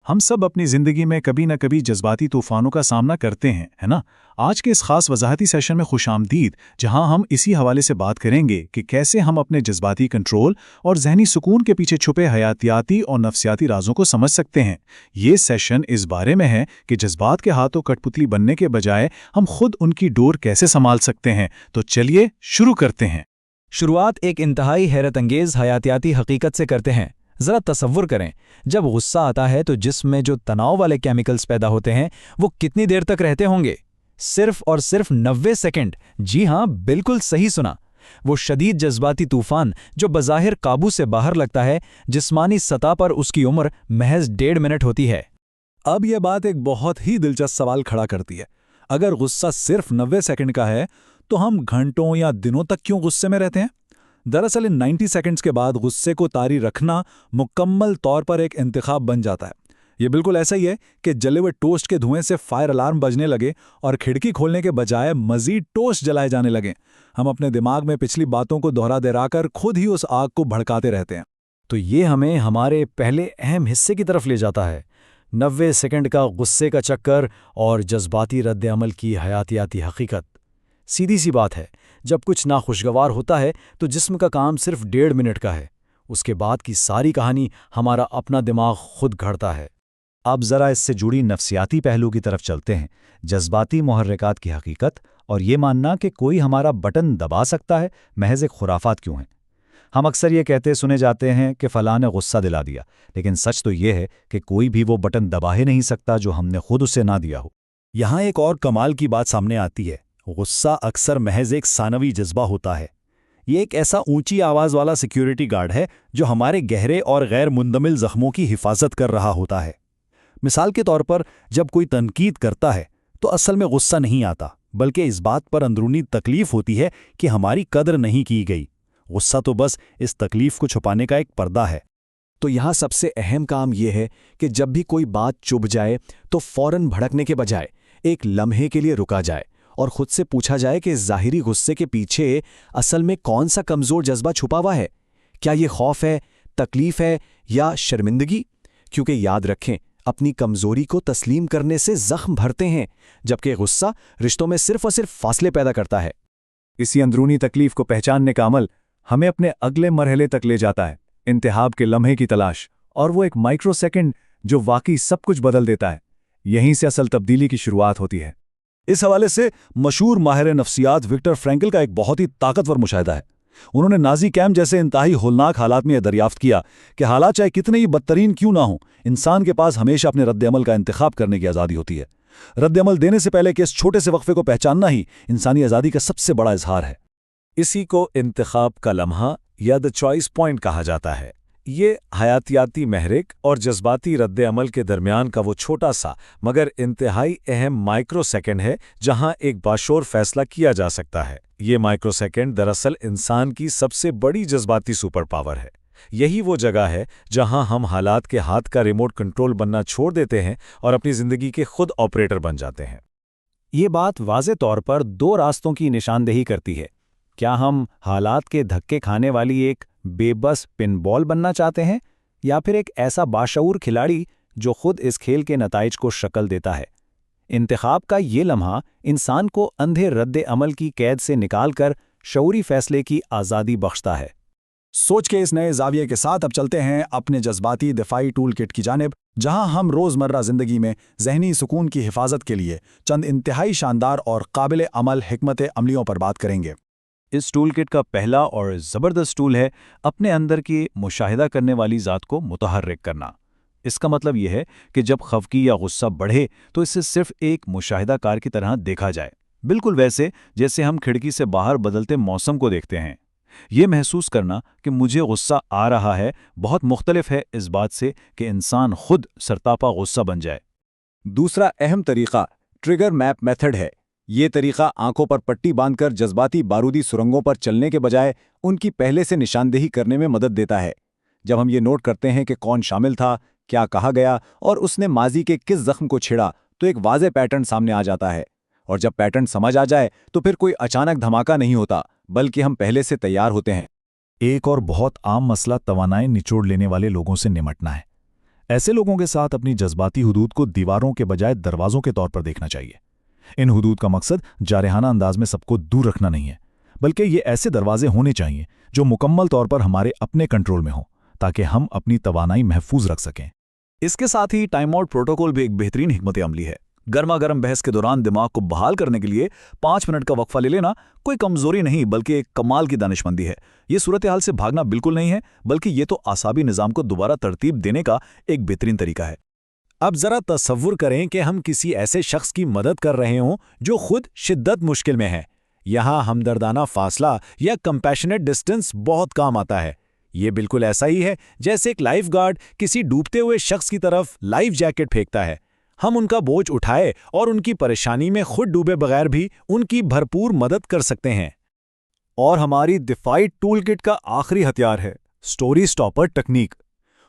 हम सब अपनी ज़िंदगी में कभी न कभी जज्बाती तूफ़ानों का सामना करते हैं, है ना? आज के इस खास वज़ाहती सेशन में खुशामदीद, जहां हम इसी हवाले से बात करेंगे कि कैसे हम अपने जज्बाती कंट्रोल और ज़हनी सुकून के पीछे छुपे हयातियाती और नफ्सियाती राज़ों को समझ सकते हैं। ये सेशन इस बारे में है कि जज्बात के हाथों कठपुतली बनने के बजाय हम खुद उनकी डोर कैसे संभाल सकते हैं। तो चलिए शुरू करते हैं। शुरुआत एक इंतहाई हैरत अंगेज़ हयातियाती हकीकत से करते हैं। ज़रा तसव्वुर करें, जब गुस्सा आता है तो जिस्म में जो तनाव वाले केमिकल्स पैदा होते हैं वो कितनी देर तक रहते होंगे? सिर्फ और सिर्फ 90 सेकंड। जी हाँ, बिल्कुल सही सुना। वो शदीद जज्बाती तूफान जो बज़ाहिर काबू से बाहर लगता है, जिस्मानी सतह पर उसकी उम्र महज 1.5 मिनट होती है। अब यह बात एक बहुत ही दिलचस्प सवाल खड़ा करती है। अगर गुस्सा सिर्फ 90 सेकंड का है तो हम घंटों या दिनों तक क्यों गुस्से में रहते हैं? दरअसल इन 90 सेकंड्स के बाद गुस्से को तारी रखना मुकम्मल तौर पर एक इंतखाब बन जाता है। ये बिल्कुल ऐसा ही है कि जले हुए टोस्ट के धुएं से फायर अलार्म बजने लगे और खिड़की खोलने के बजाय मजीद टोस्ट जलाए जाने लगे। हम अपने दिमाग में पिछली बातों को दोहरा दोहराकर खुद ही उस आग को भड़काते रहते हैं। तो ये हमें हमारे पहले अहम हिस्से की तरफ ले जाता है, 90 सेकंड का गुस्से का चक्कर और जज्बाती रद्द-ए-अमल की हयातियाती हकीकत। सीधी सी बात है, जब कुछ नाखुशगवार होता है तो जिस्म का काम सिर्फ 1.5 मिनट का है। उसके बाद की सारी कहानी हमारा अपना दिमाग खुद घड़ता है। अब ज़रा इससे जुड़ी नफ्सियाती पहलू की तरफ चलते हैं। जज्बाती मुहर्रिकात की हकीकत और ये मानना कि कोई हमारा बटन दबा सकता है महज एक खुराफात क्यों है। हम अक्सर ये कहते सुने जाते हैं कि फ़लाँ ने गुस्सा दिला दिया, लेकिन सच तो ये है कि कोई भी वो बटन दबा ही नहीं सकता जो हमने खुद उसे ना दिया हो। यहाँ एक और कमाल की बात सामने आती है। गुस्सा अक्सर महज एक सानवी जज्बा होता है। ये एक ऐसा ऊंची आवाज़ वाला सिक्योरिटी गार्ड है जो हमारे गहरे और गैर मुंदमिल जख्मों की हिफाजत कर रहा होता है। मिसाल के तौर पर जब कोई तनकीद करता है तो असल में गुस्सा नहीं आता, बल्कि इस बात पर अंदरूनी तकलीफ होती है कि हमारी कदर नहीं की गई। गुस्सा तो बस इस तकलीफ को छुपाने का एक पर्दा है। तो यहाँ सबसे अहम काम यह है कि जब भी कोई बात चुभ जाए तो फौरन भड़कने के बजाय एक लम्हे के लिए रुका जाए और खुद से पूछा जाए कि ज़ाहिरी गुस्से के पीछे असल में कौन सा कमज़ोर जज्बा छुपा हुआ है। क्या ये खौफ है, तकलीफ है या शर्मिंदगी? क्योंकि याद रखें, अपनी कमज़ोरी को तस्लीम करने से ज़ख्म भरते हैं, जबकि गुस्सा रिश्तों में सिर्फ और सिर्फ फासले पैदा करता है। इसी अंदरूनी तकलीफ को पहचानने का अमल हमें अपने अगले मरहले तक ले जाता है, इंतहाब के लम्हे की तलाश, और वो एक माइक्रो सेकंड जो वाकई सब कुछ बदल देता है। यहीं से असल तब्दीली की शुरुआत होती है। इस हवाले से मशहूर माहिर नफ्सियात विक्टर फ्रैंकल का एक बहुत ही ताकतवर मुशाहिदा है। उन्होंने नाजी कैंप जैसे इंतहाई होलनाक हालात में यह दरियाफ्त किया कि हालात चाहे कितने ही बदतरीन क्यों ना हों, इंसान के पास हमेशा अपने रद्द-ए-अमल का इंतखाब करने की आज़ादी होती है। रद्द-ए-अमल देने से पहले कि इस छोटे से वक्फे को पहचानना ही इंसानी आज़ादी का सबसे बड़ा इजहार है। इसी को इंतखाब का लम्हा या द चॉइस पॉइंट कहा जाता है। ये हयातियाती महरिक और जज्बाती रद्द-ए-अमल के दरमियान का वो छोटा सा मगर इंतहाई अहम माइक्रो सेकंड है जहां एक बाशोर फैसला किया जा सकता है। ये माइक्रो सेकंड दरअसल इंसान की सबसे बड़ी जज्बाती सुपर पावर है। यही वो जगह है जहां हम हालात के हाथ का रिमोट कंट्रोल बनना छोड़ देते हैं और अपनी ज़िंदगी के खुद ऑपरेटर बन जाते हैं। ये बात वाज़े तौर पर 2 रास्तों की निशानदेही करती है। क्या हम हालात के धक्के खाने वाली एक बेबस पिनबॉल बनना चाहते हैं, या फिर एक ऐसा बाशऊर खिलाड़ी जो खुद इस खेल के नताइज को शक्ल देता है? इंतखाब का ये लम्हा इंसान को अंधे रद्द-ए-अमल की कैद से निकालकर शऊरी फैसले की आज़ादी बख्शता है। सोच के इस नए ज़ाविये के साथ अब चलते हैं अपने जज्बाती दिफाई टूल किट की जानिब, जहां हम रोज़मर्रा ज़िंदगी में ज़हनी सुकून की हिफाजत के लिए चंद इंतहाई शानदार और काबिल अमल हिकमत अमलियों पर बात करेंगे। इस टूल किट का पहला और ज़बरदस्त टूल है अपने अंदर की मुशाहिदा करने वाली ज़ात को मुतहर्रिक करना। इसका मतलब यह है कि जब खफगी या गुस्सा बढ़े तो इसे सिर्फ एक मुशाहिदाकार की तरह देखा जाए, बिल्कुल वैसे जैसे हम खिड़की से बाहर बदलते मौसम को देखते हैं। ये महसूस करना कि मुझे गुस्सा आ रहा है बहुत मुख्तलिफ है इस बात से कि इंसान खुद सरतापा गुस्सा बन जाए। दूसरा अहम तरीका ट्रिगर मैप मेथड है। ये तरीका आंखों पर पट्टी बांधकर जज्बाती बारूदी सुरंगों पर चलने के बजाय उनकी पहले से निशानदेही करने में मदद देता है। जब हम ये नोट करते हैं कि कौन शामिल था, क्या कहा गया और उसने माजी के किस जख्म को छेड़ा, तो एक वाज़ेह पैटर्न सामने आ जाता है। और जब पैटर्न समझ आ जाए तो फिर कोई अचानक धमाका नहीं होता, बल्कि हम पहले से तैयार होते हैं। एक और बहुत आम मसला तवानाई निचोड़ लेने वाले लोगों से निमटना है। ऐसे लोगों के साथ अपनी जज्बाती हुदूद को दीवारों के बजाय दरवाजों के तौर पर देखना चाहिए। इन हुदूद का मकसद जारहाना अंदाज में सबको दूर रखना नहीं है, बल्कि ये ऐसे दरवाजे होने चाहिए जो मुकम्मल तौर पर हमारे अपने कंट्रोल में हों, ताकि हम अपनी तवानाई महफूज रख सकें। इसके साथ ही टाइम आउट प्रोटोकॉल भी एक बेहतरीन हिकमत अमली है। गर्मा गर्म बहस के दौरान दिमाग को बहाल करने के लिए 5 मिनट का वक्फा ले लेना कोई कमजोरी नहीं बल्कि एक कमाल की दानिशमंदी है। ये सूरत हाल से भागना बिल्कुल नहीं है, बल्कि ये तो आसाबी निज़ाम को दोबारा तरतीब देने का एक बेहतरीन तरीका है। अब जरा तसव्वुर करें कि हम किसी ऐसे शख्स की मदद कर रहे हों जो खुद शिद्दत मुश्किल में है। यहाँ हमदर्दाना फासला या कंपैशनेट डिस्टेंस बहुत काम आता है। ये बिल्कुल ऐसा ही है जैसे एक लाइफ गार्ड किसी डूबते हुए शख्स की तरफ लाइफ जैकेट फेंकता है। हम उनका बोझ उठाए और उनकी परेशानी में खुद डूबे बगैर भी उनकी भरपूर मदद कर सकते हैं। और हमारी दिफाई टूल किट का आखिरी हथियार है स्टोरी स्टॉपर टेक्निक।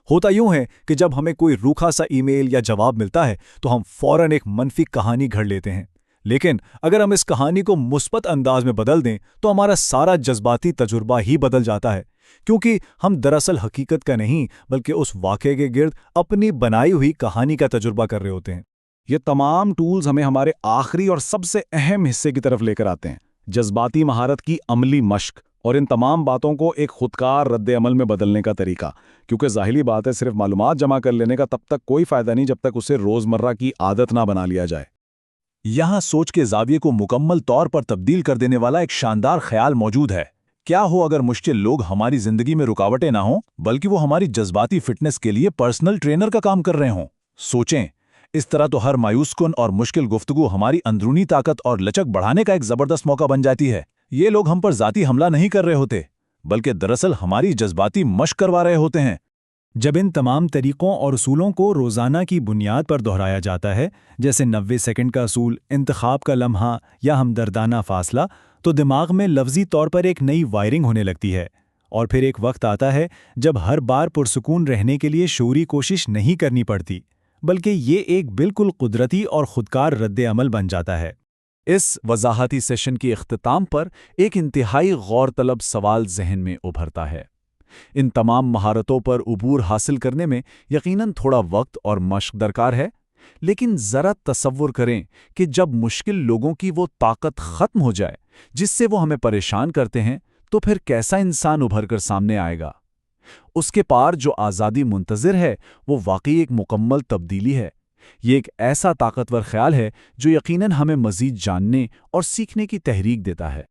होता यूं है कि जब हमें कोई रूखा सा ईमेल या जवाब मिलता है तो हम फौरन एक मनफी कहानी घड़ लेते हैं, लेकिन अगर हम इस कहानी को मुस्बत अंदाज में बदल दें तो हमारा सारा जज्बाती तजुर्बा ही बदल जाता है, क्योंकि हम दरअसल हकीकत का नहीं बल्कि उस वाक़े के गिर्द अपनी बनाई हुई कहानी का तजुर्बा कर रहे होते हैं। ये तमाम टूल्स हमें हमारे आखिरी और सबसे अहम हिस्से की तरफ लेकर आते हैं, जज्बाती महारत की अमली मश्क, और इन तमाम बातों को एक खुदकार रद्द अमल में बदलने का तरीका। क्योंकि ज़ाहिरी बात है, सिर्फ मालूमात जमा कर लेने का तब तक कोई फ़ायदा नहीं जब तक उसे रोज़मर्रा की आदत ना बना लिया जाए। यहाँ सोच के ज़ाविये को मुकम्मल तौर पर तब्दील कर देने वाला एक शानदार ख्याल मौजूद है। क्या हो अगर मुश्किल लोग हमारी ज़िंदगी में रुकावटें ना हों, बल्कि वो हमारी जज्बाती फिटनेस के लिए पर्सनल ट्रेनर का काम कर रहे हों। सोचें, इस तरह तो हर मायूसकुन और मुश्किल गुफ्तगू हमारी अंदरूनी ताकत और लचक बढ़ाने का एक ज़बरदस्त मौका बन जाती है। ये लोग हम पर ज़ाती हमला नहीं कर रहे होते, बल्कि दरअसल हमारी जज्बाती मश्क करवा रहे होते हैं। जब इन तमाम तरीकों और उसूलों को रोज़ाना की बुनियाद पर दोहराया जाता है, जैसे 90 सेकंड का असूल, इंतखाब का लम्हा या हमदर्दाना फासला, तो दिमाग में लफ्ज़ी तौर पर एक नई वायरिंग होने लगती है। और फिर एक वक्त आता है जब हर बार पुरसुकून रहने के लिए शऊरी कोशिश नहीं करनी पड़ती, बल्कि ये एक बिल्कुल कुदरती और खुदकार रद्द अमल बन जाता है। इस वजाहती सेशन की इख्तिताम पर एक इंतहाई गौर तलब सवाल जहन में उभरता है। इन तमाम महारतों पर उबूर हासिल करने में यकीनन थोड़ा वक्त और मश्क दरकार है, लेकिन ज़रा तसव्वुर करें कि जब मुश्किल लोगों की वो ताकत ख़त्म हो जाए जिससे वो हमें परेशान करते हैं, तो फिर कैसा इंसान उभर कर सामने आएगा। उसके पार जो आज़ादी मुंतज़िर है वो वाकई एक मुकम्मल तब्दीली है। ये एक ऐसा ताकतवर ख्याल है जो यकीनन हमें मज़ीद जानने और सीखने की तहरीक देता है।